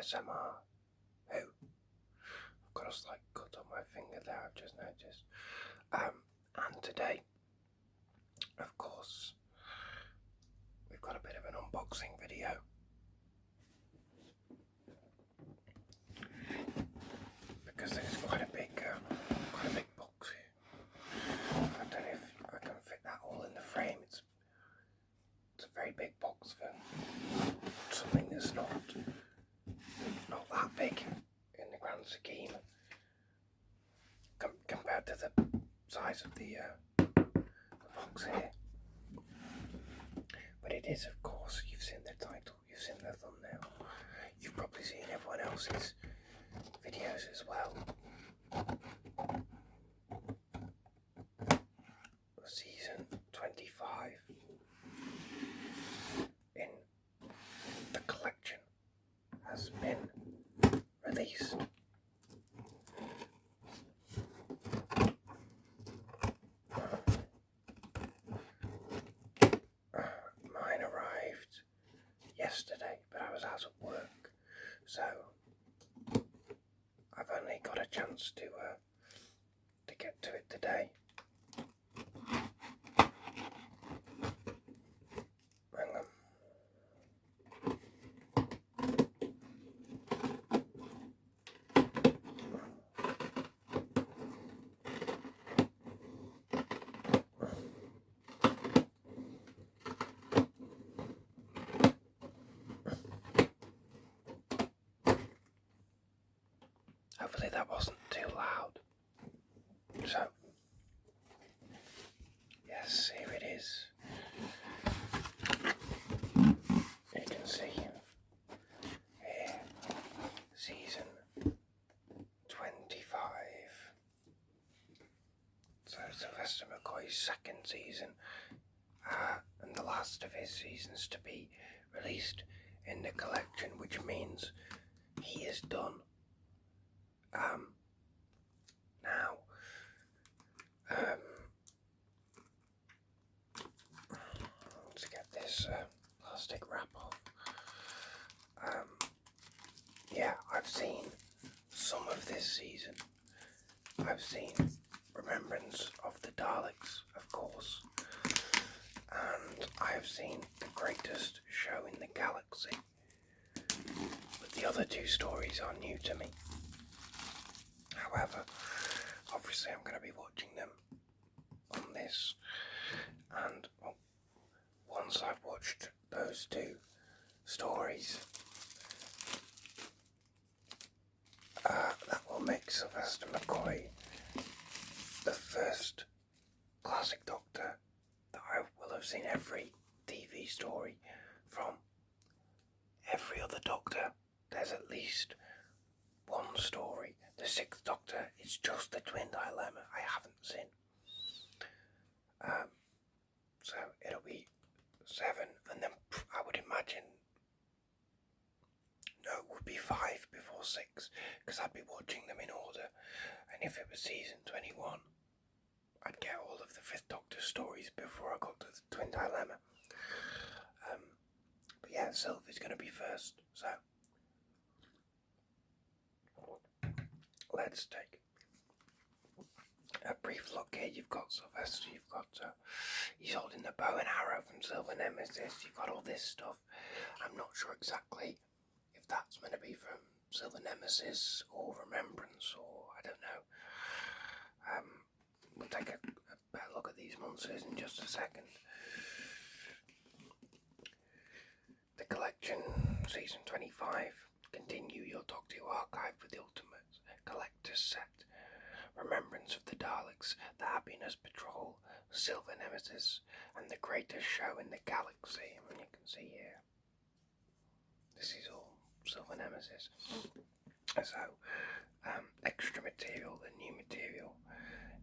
ASMR. Who? I've got a slight cut on my finger there, I've just noticed. And today, of course, we've got a bit of an unboxing video. Because there's quite a big box here. I don't know if I can fit that all in the frame. It's a very big box for something that's not that big in the grand scheme compared to the size of the box here. But it is, of course, you've seen the title, you've seen the thumbnail, you've probably seen everyone else's videos as well. Season 25 in the collection has been released. Mine arrived yesterday, but I was out of work, so I've only got a chance to get to it today. Hang on. Hopefully that wasn't too loud. So, yes, here it is. You can see here, season 25. So Sylvester McCoy's second season, and the last of his seasons to be released in the collection, which means he is done. Now, let's get this plastic wrap off. Yeah, I've seen some of this season. I've seen Remembrance of the Daleks, of course, and I have seen The Greatest Show in the Galaxy. But the other two stories are new to me. However, obviously I'm going to be watching them on this, and once I've watched those two stories, that will make Sylvester McCoy the first classic Doctor that I will have seen every TV story from. Every other Doctor, there's at least one story. The Sixth Doctor is just the Twin Dilemma I haven't seen. So it'll be 7, and then I would imagine, no, it would be 5 before 6, because I'd be watching them in order. And if it was season 21, I'd get all of the Fifth Doctor stories before I got to the Twin Dilemma. But yeah, Sylvie's going to be first, so let's take a brief look here. You've got Sylvester, you've got, he's holding the bow and arrow from Silver Nemesis, you've got all this stuff. I'm not sure exactly if that's meant to be from Silver Nemesis or Remembrance, or I don't know. We'll take a better look at these monsters in just a second. The collection, season 25, continue your Doctor Who archive with the ultimate collector's set. Remembrance of the Daleks, the Happiness Patrol, Silver Nemesis, and the Greatest Show in the Galaxy. And you can see here, this is all Silver Nemesis. So, extra material and new material,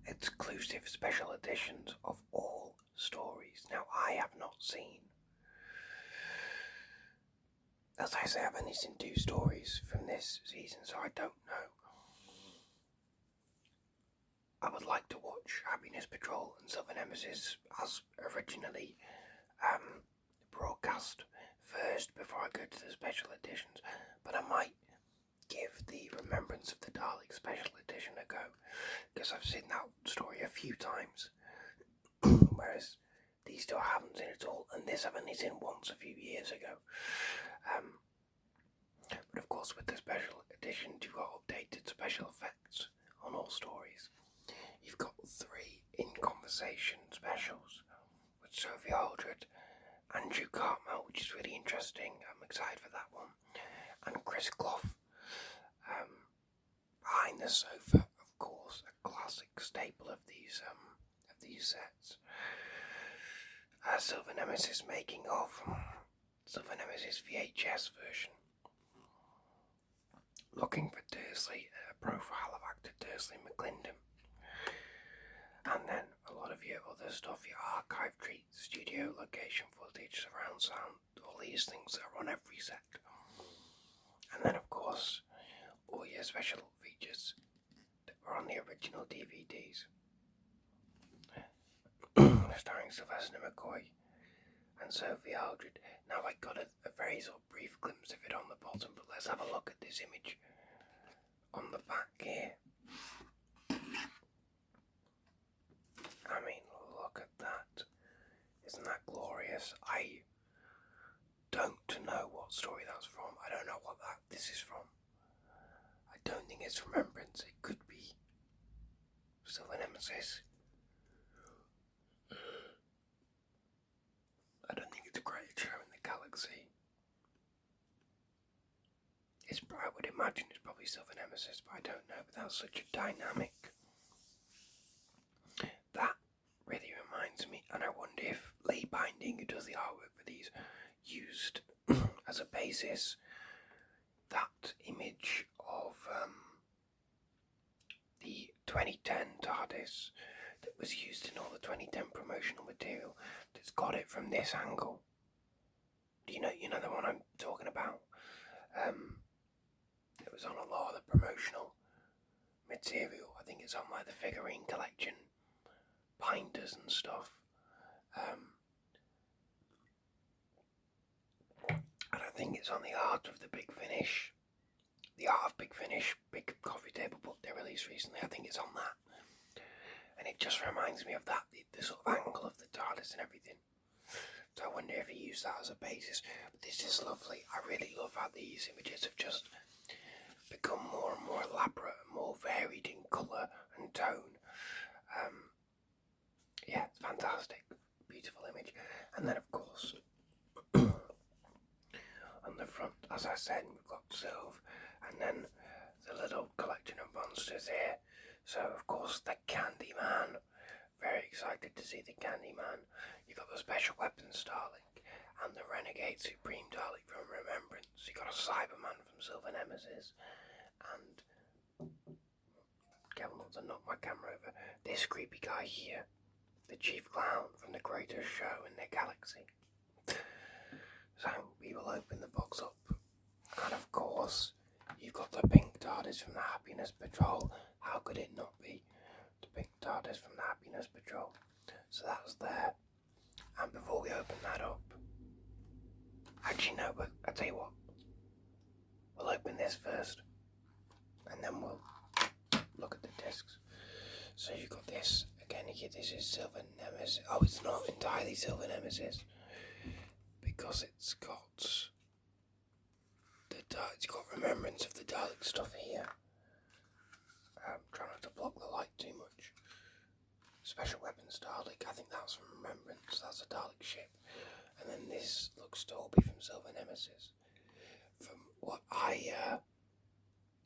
exclusive special editions of all stories. Now, I have not seen, as I say, I've only seen 2 stories from this season, so I don't know. I would like to watch Happiness Patrol and Silver Nemesis as originally broadcast first before I go to the special editions, but I might give the Remembrance of the Daleks special edition a go, because I've seen that story a few times, whereas these two I haven't seen at all, and this I've only seen once a few years ago. But of course, with the special edition, you've got updated special effects on all stories. You've got 3 in-conversation specials with Sophie Aldred, Andrew Cartmel, which is really interesting. I'm excited for that one. And Chris Clough, Behind the Sofa, of course, a classic staple of these sets. Silver Nemesis making of, Silver Nemesis VHS version. Looking for Dursley, a profile of actor Dursley McClendon. And then a lot of your other stuff, your archive treats, studio location footage, surround sound, all these things that are on every set. And then of course, all your special features that were on the original DVDs. Starring Sylvester McCoy and Sophie Aldred. Now I got a very sort of brief glimpse of it on the bottom, but let's have a look at this image on the back here. I mean, look at that. Isn't that glorious? I don't know what story that's from. I don't know what this is from. I don't think it's Remembrance. It could be Silver Nemesis. I don't think it's a great show in the galaxy. I would imagine it's probably Silver Nemesis, but I don't know. But that's such a dynamic. That really reminds me, and I wonder if Lee Binding, who does the artwork for these, used as a basis that image of the 2010 TARDIS that was used in all the 2010 promotional material, that's got it from this angle. Do you know the one I'm talking about? It was on a lot of the promotional material. I think it's on like the figurine collection, binders and stuff. And I think it's on the Art of the Big Finish. The Art of Big Finish, big coffee table book they released recently. I think it's on that. And it just reminds me of that, the sort of angle of the TARDIS and everything. So I wonder if he used that as a basis. But this is lovely. I really love how these images have just become more and more elaborate and more varied in colour and tone. Yeah, it's fantastic. Beautiful image. And then of course, on the front, as I said, we've got Sylve, and then the little collection of monsters here. So of course the Candyman. Very excited to see the Candyman. You've got the Special Weapons Dalek and the Renegade Supreme Dalek from Remembrance. You've got a Cyberman from Silver Nemesis, and Kevin wants to knock my camera over. This creepy guy here, the Chief Clown from the greatest show in the galaxy. So we will open the box up, and of course you've got the pink TARDIS from the Happiness Patrol. How could it not be? The pink TARDIS from the Happiness Patrol. So that's there. And before we open that up, actually no, but I'll tell you what, we'll open this first, and then we'll look at the discs. So you've got this, again here, this is Silver Nemesis. Oh, it's not entirely Silver Nemesis, because it's got Remembrance of the Dalek stuff here. Try not to block the light too much. Special Weapons Dalek, I think that's from Remembrance, that's a Dalek ship. And then this looks to all be from Silver Nemesis. From what I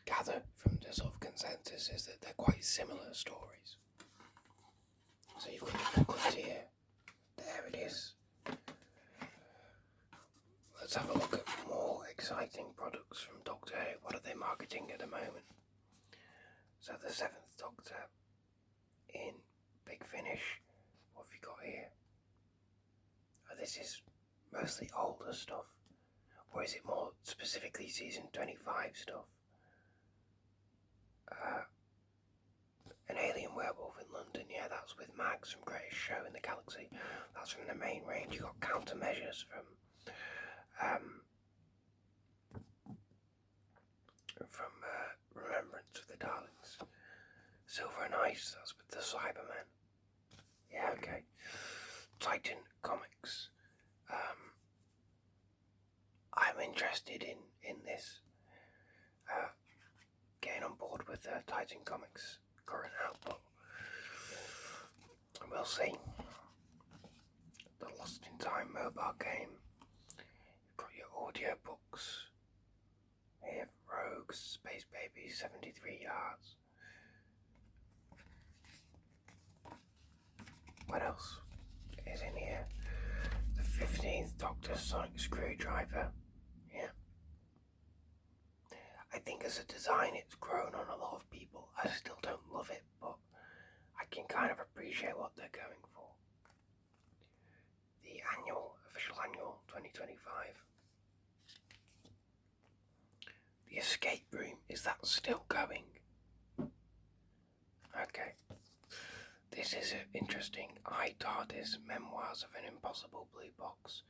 gather from the sort of consensus is that they're quite similar stories. So you've got the booklet here. There it is. Let's have a look at more exciting products from Doctor Who. What are they marketing at the moment? So the 7th Doctor in Big Finish. What have you got here? Oh, this is mostly older stuff. Or is it more specifically season 25 stuff? An Alien Werewolf in London. Yeah, that's with Mags from Greatest Show in the Galaxy. That's from the main range. You've got Countermeasures from from Remembrance of the Daleks. Silver and Ice, that's with the Cybermen. Yeah, okay. Titan Comics. I'm interested in this. Getting on board with Titan Comics' current output. We'll see. The Lost in Time mobile game. You've got your audio books. We have Rogues, Space Baby, 73 Yards. What else is in here? The 15th Doctor Sonic Screwdriver. Yeah. I think as a design it's grown on a lot of people. I still don't love it, but I can kind of appreciate what they're going for. The official annual 2025. The escape room, is that still going? Okay. This is interesting. TARDIS Memoirs of an Impossible Blue Box.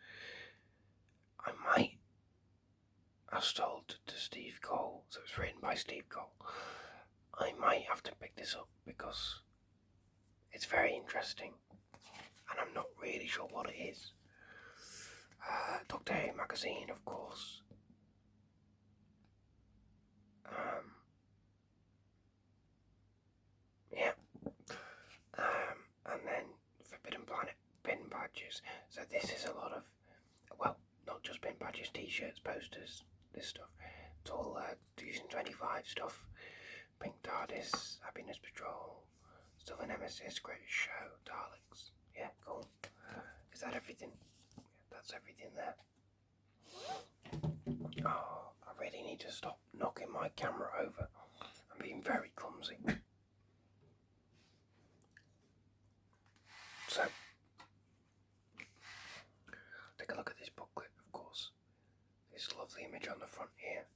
I might have told to Steve Cole, so it's written by Steve Cole. I might have to pick this up because it's very interesting and I'm not really sure what it is. Doctor Who magazine, of course. Yeah. And then Forbidden Planet pin badges. So this is a lot of, well, not just pin badges, t-shirts, posters, this stuff. It's all Season 25 stuff. Pink TARDIS, Happiness Patrol, Still an Nemesis, Great Show, Daleks. Yeah, cool. Is that everything? Yeah, that's everything there. Oh, I really need to stop knocking my camera over. I'm being very clumsy. So, take a look at this booklet, of course. This lovely image on the front here.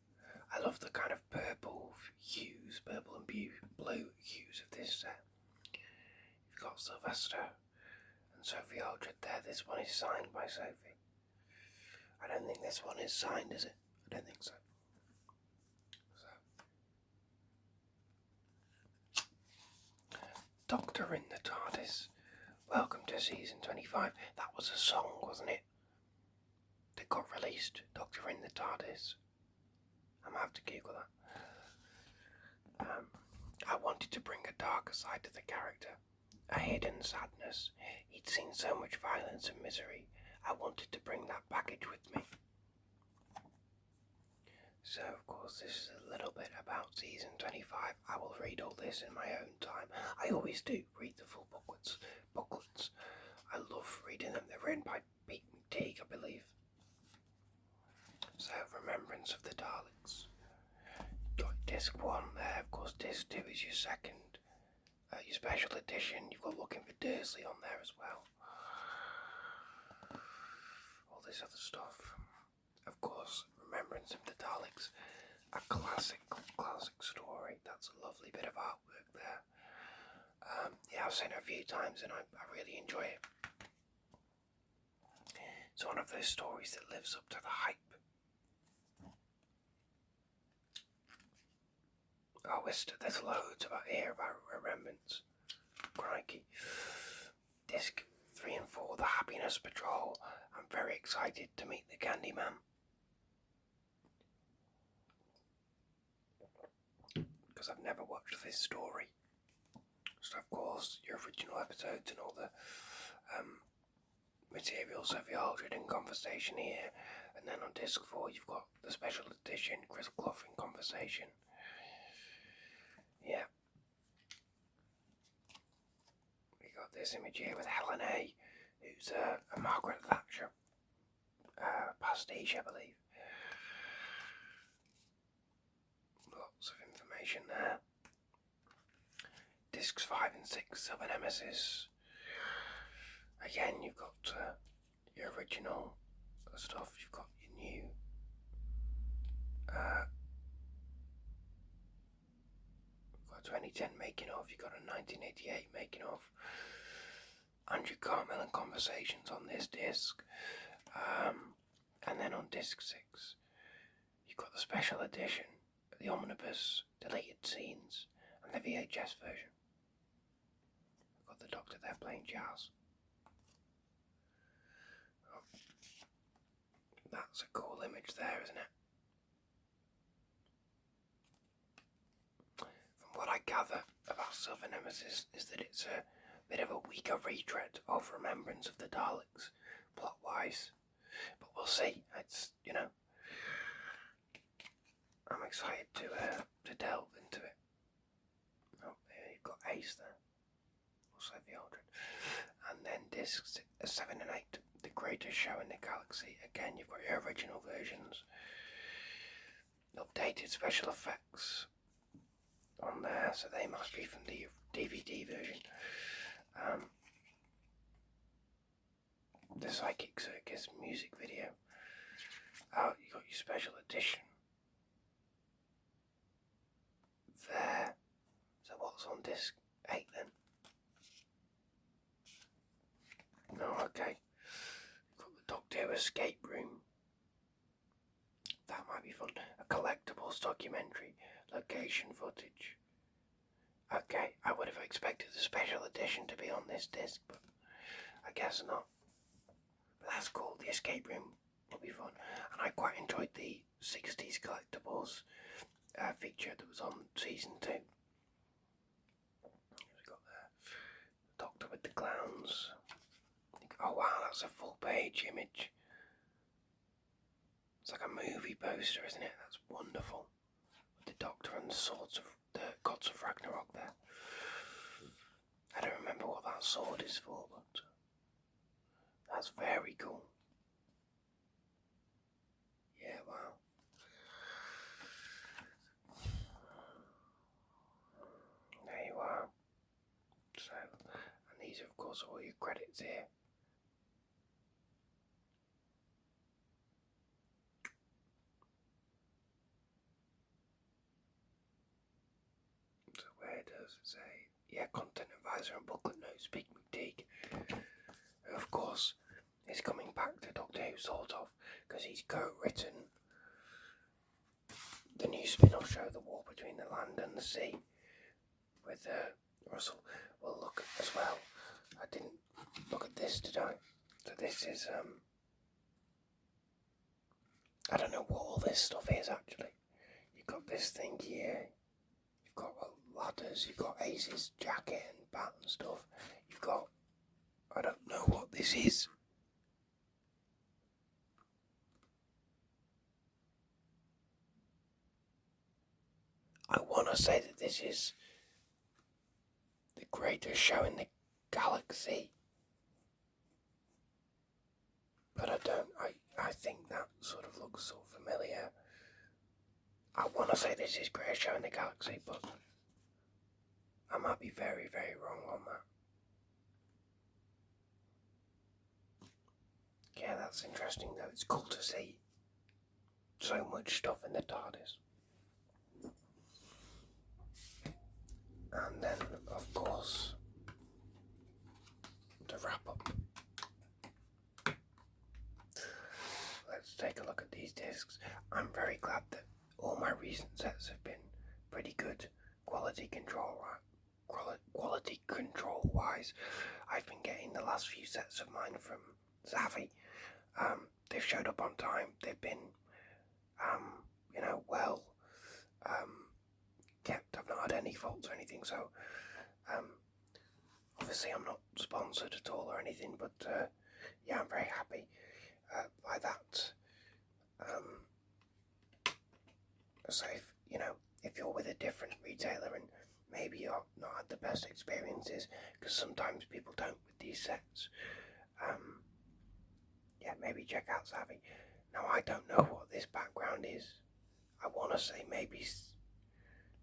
I love the kind of purple hues, purple and blue hues of this set. You've got Sylvester and Sophie Aldred there. This one is signed by Sophie. I don't think this one is signed, is it? I don't think so. Doctor in the TARDIS. Welcome to season 25. That was a song, wasn't it? That got released. Doctor in the TARDIS. I'm gonna have to Google that. I wanted to bring a darker side to the character. A hidden sadness. He'd seen so much violence and misery. I wanted to bring that baggage with me. So, of course, this is a little bit about season 25. I will read all this in my own time. I always do read the full booklets. I love reading them. They're written by Pete McTeague, I believe. So, Remembrance of the Daleks. Got disc 1 there. Of course, disc 2 is your second. Your special edition. You've got Looking for Dursley on there as well. All this other stuff. Of course, Remembrance of the Daleks. A classic story. That's a lovely bit of artwork there. Yeah, I've seen it a few times and I really enjoy it. It's one of those stories that lives up to the hype. Oh, there's loads about Remembrance. Crikey. Disc 3 and 4, The Happiness Patrol. I'm very excited to meet the Candyman. Because I've never watched this story. So, of course, your original episodes and all the materials of the Aldred in Conversation here. And then on disc 4, you've got the special edition, Chris Clough in Conversation. Yeah. We got this image here with Helen A, who's a Margaret Thatcher pastiche, I believe. Lots of information there. Discs 5 and 6, Silver Nemesis. Again, you've got your original stuff. You've got your new you've got 2010 making of. You've got a 1988 making of. Andrew Carmel and Conversations on this disc. And then on disc 6, you've got the special edition the omnibus, deleted scenes, and the VHS version. I've got the Doctor there playing jazz. Oh, that's a cool image there, isn't it? From what I gather about Silver Nemesis is that it's a bit of a weaker retread of Remembrance of the Daleks, plot-wise. But we'll see. It's, I'm excited to delve into it. Oh, there you've got Ace there. Also the Aldred. And then discs 7 and 8, The Greatest Show in the Galaxy. Again, you've got your original versions. Updated special effects on there, so they must be from the DVD version. The Psychic Circus music video. Oh, you got your special edition there. So what's on disc 8 then? Oh, okay. You've got the Doctor Who Escape Room. That might be fun. A collectibles documentary, location footage. Okay, I would have expected the special edition to be on this disc, but I guess not. But that's cool. The Escape Room will be fun. And I quite enjoyed the 60s collectibles feature that was on season 2. We've got the Doctor with the Clowns. Oh wow, that's a full page image. It's like a movie poster, isn't it? That's wonderful. With the Doctor and the Gods of Ragnarok there. I don't remember what that sword is for, but that's very cool. Yeah, wow. There you are. So, and these are of course all your credits here. So where does it say? Yeah, content advisor and booklet notes, Big McTeague. Of course, is coming back to Doctor Who, sort of, because he's co-written the new spin-off show, The War Between the Land and the Sea, with Russell. We'll look at as well. I didn't look at this, did I? So this is, I don't know what all this stuff is, actually. You've got this thing here. You've got ladders. You've got Ace's jacket and bat and stuff. You've got, I don't know what this is. I want to say that this is the greatest show in the galaxy, but I don't. I think that sort of looks so familiar. I want to say this is greatest show in the galaxy, but I might be very, very wrong on that. Yeah, that's interesting though. It's cool to see so much stuff in the TARDIS. And then, of course, to wrap up, let's take a look at these discs. I'm very glad that all my recent sets have been pretty good quality control wise. I've been getting the last few sets of mine from Zavvi. They've showed up on time. They've been, well kept. I've not had any faults or anything, so obviously I'm not sponsored at all or anything, but yeah, I'm very happy by that. So if you're with a different retailer and maybe you're not had the best experiences, because sometimes people don't with these sets, yeah, maybe check out Zavvi. Now I don't know what this background is. I want to say maybe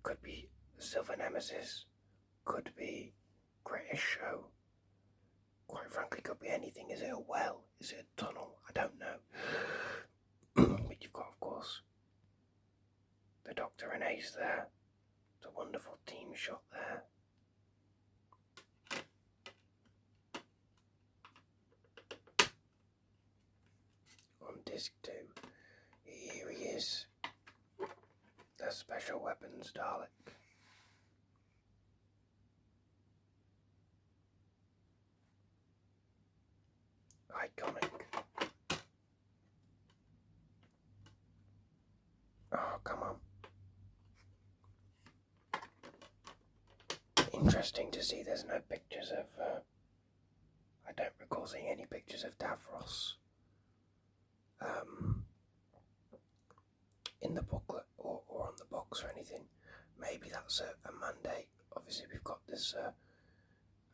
could be Silver Nemesis, could be Greatest Show. Quite frankly, could be anything. Is it a well? Is it a tunnel? I don't know. But you've got, of course, the Doctor and Ace there. It's a wonderful team shot there. On disc 2, here he is. The special weapons Dalek. Iconic. Oh, come on. Interesting to see there's no pictures of, I don't recall seeing any pictures of Davros in the booklet or on the box or anything. Maybe that's a mandate. Obviously we've got this, I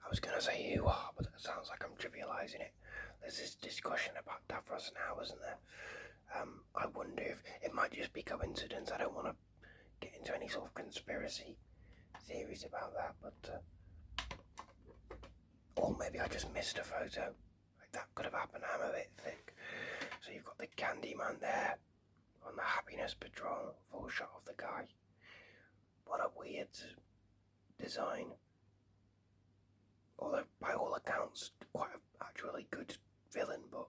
was going to say hoo-ha, but that sounds like I'm trivialising it. There's this discussion about Davros now, isn't there? I wonder if it might just be coincidence. I don't want to get into any sort of conspiracy theories about that, but or maybe I just missed a photo. Like that could have happened. I'm a bit thick. So you've got the Candyman there on the Happiness Patrol, full shot of the guy. What a weird design. Although by all accounts quite an actually good villain, but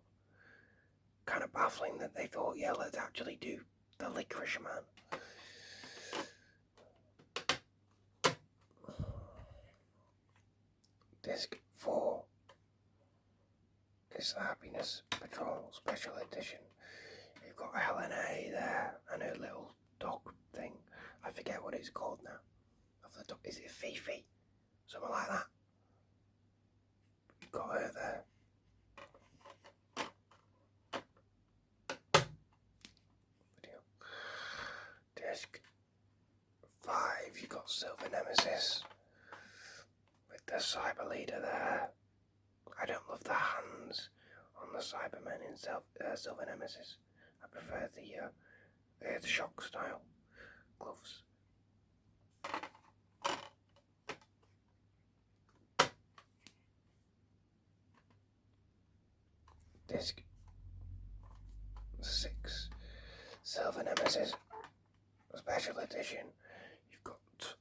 kind of baffling that they thought, yeah, let's actually do the Licorice Man. Disc 4 is the Happiness Patrol Special Edition. You've got Helen A there and her little dog thing. I forget what it's called now. Is it Fifi? Something like that. You've got her there. Disc 5, you've got Silver Nemesis with the Cyber Leader there. I don't love the hands on the Cybermen in Silver Nemesis. I prefer the Earth Shock style gloves. Disc 6, Silver Nemesis Special Edition. You've got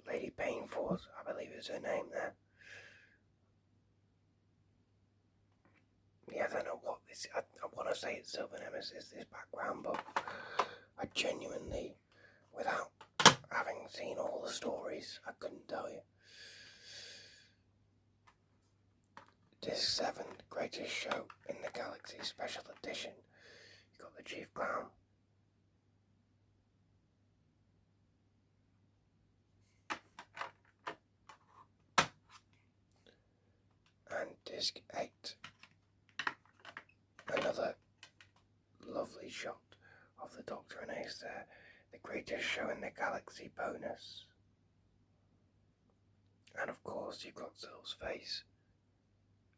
Lady Painforce, I believe is her name there. Yeah, I don't know what this. I want to say it's Silver Nemesis, this background, but I genuinely, without having seen all the stories, I couldn't tell you. Disc 7, Greatest Show in the Galaxy Special Edition. You've got the Chief Clown. And Disc 8. Another lovely shot of the Doctor and Ace there. The Greatest Show in the Galaxy bonus. And of course you've got Zill's face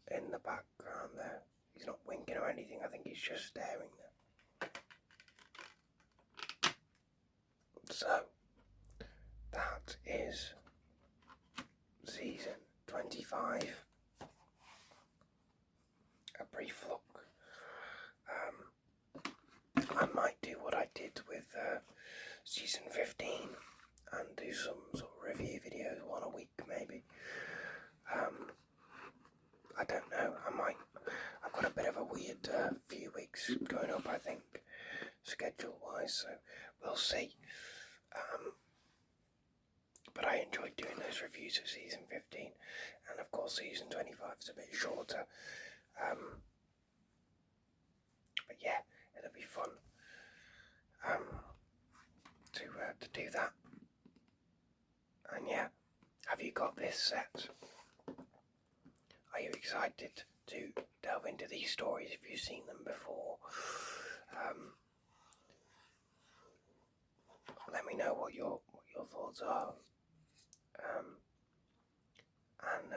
in the background there. He's not winking or anything, I think he's just staring there. So, that is season 25. A brief look. I might do what I did with season 15 and do some sort of review videos, one a week maybe. I don't know, I've got a bit of a weird few weeks going up, I think, schedule wise, so we'll see. But I enjoyed doing those reviews of season 15, and of course season 25 is a bit shorter. But yeah, it'll be fun to do that. And yeah, have you got this set? Are you excited to delve into these stories if you've seen them before? Let me know what your thoughts are. And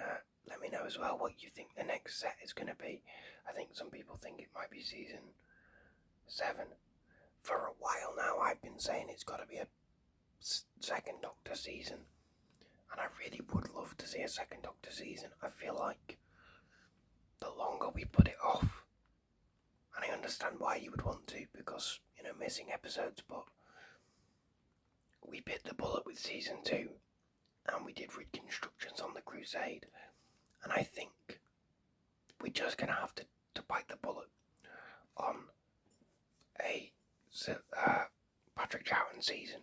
let me know as well what you think the next set is going to be. I think some people think it might be season 7. For a while now I've been saying it's got to be a second Doctor season, and I really would love to see a second Doctor season. I feel like the longer we put it off, and I understand why you would want to, because, you know, missing episodes, but we bit the bullet with season 2 and we did reconstructions on the Crusade, and I think we're just going to have to bite the bullet on a Patrick Troughton season.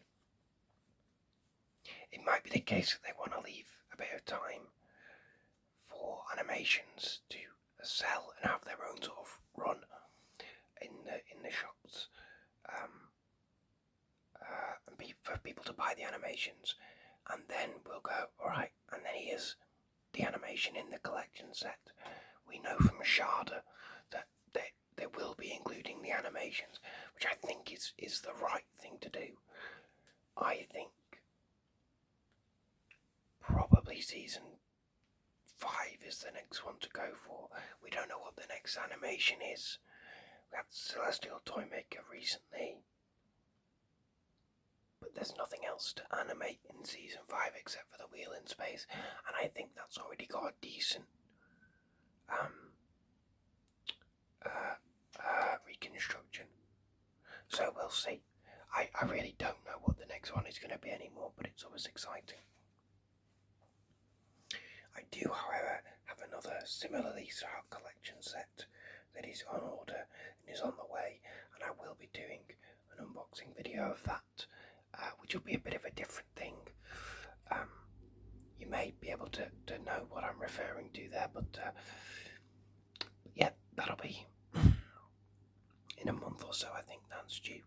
it might be the case that they want to leave a bit of time for animations to sell and have their own sort of run in the shops, and for people to buy the animations, and then we'll go, alright, and then here's the animation in the collection set. We know from Sharda that they will be including the animations, which I think is the right thing to do. I think probably season 5 is the next one to go for. We don't know what the next animation is. We had Celestial Toymaker recently, but there's nothing else to animate in season 5 except for the wheel in space, and I think that's already got a decent reconstruction. So we'll see. I really don't know what the next one is going to be anymore, but it's always exciting. I do, however, have another similarly styled collection set that is on order and is on the way, and I will be doing an unboxing video of that, which will be a bit of a different thing. You may be able to know what I'm referring to there, but yeah, that'll be in a month or so. I think that's due.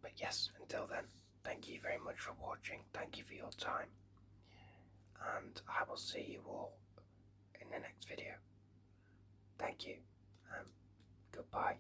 But yes, until then, thank you very much for watching. Thank you for your time, and I will see you all in the next video. Thank you. Goodbye.